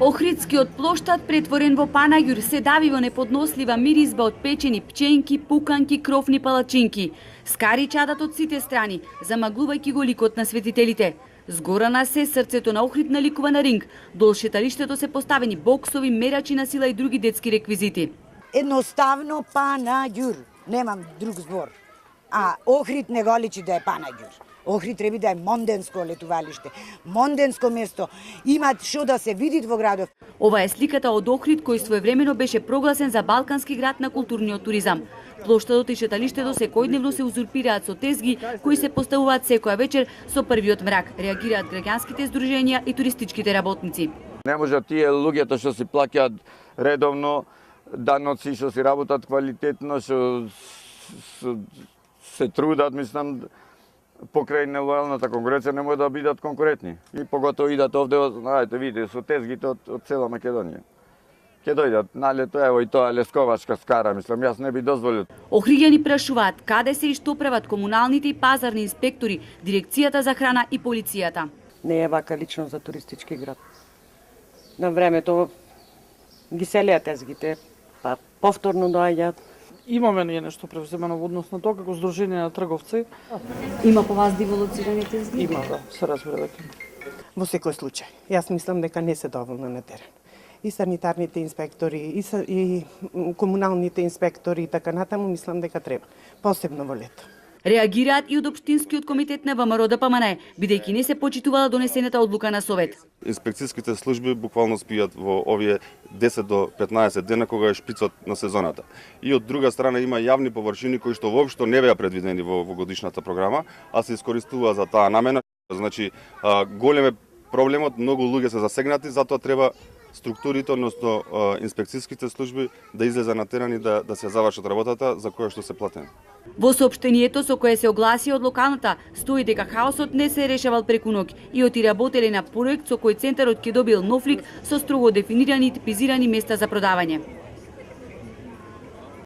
Охридскиот плоштад претворен во панаѓур се дави во неподнослива миризба од печени пченки, пуканки, кровни палачинки. Скари чадат од сите страни, замаглувајќи го ликот на светителите. Згора на се срцето на Охрид наликува на ринг. Дол шеталиштето се поставени боксови, мерачи на сила и други детски реквизити. Едноставно панаѓур, немам друг збор. А Охрид не го личи да е панаѓур. Охрид треба да е монденско летувалиште, монденско место. Имат што да се види во градов. Ова е сликата од Охрид кој своевремено беше прогласен за балкански град на културниот туризам. Плоштадот и шеталиштето секојдневно се узурпираат со тезги кои се поставуваат секоја вечер со првиот мрак. Реагираат граѓанските здруженија и туристичките работници. Не може тие луѓето што си плаќаат редовно, даноци, што си работат квалитетно, што се трудат, мислам, покрај нелојалната конкуренција не може да бидат конкурентни. И поготово идат овде, знаете, видите, со тезгите од цела Македонија. Ќе дојдат на лето, ево и тоа лесковачка скара, мислам, јас не би дозволил. Охриѓани прашуваат каде се и што прават комуналните и пазарни инспектори, дирекцијата за храна и полицијата. Не е вака лично за туристички град. На времето ги селеа тезгите, па повторно доаѓаат. Имаме ние нешто превземено во однос на тоа како здружение на трговци. Има по вас деволоцирани тезги? Има, да, се разбира дека. Во секој случај, јас мислам дека не се доволно на терен. И санитарните инспектори, и комуналните инспектори и така натаму, мислам дека треба, посебно во лето. Реагираат и од Општинскиот комитет на ВМРО ДПМН, бидејќи не се почитувала донесената одлука на Совет. Инспекцијските служби буквално спијат во овие 10 до 15 дена кога е шпицот на сезоната. И од друга страна има јавни површини кои што воопшто не беа предвидени во годишната програма, а се искористува за таа намена. Значи, голем е проблемот, многу луѓе се засегнати, затоа треба структурите, односно инспекцијските служби да излезат на терен и да се завршат работата за која што се платени. Во соопштението со кое се огласи од локалната стои дека хаосот не се решавал преку ноќ и оти работеле на проект со кој центарот ќе добил нов лик со строго дефинирани и типизирани места за продавање.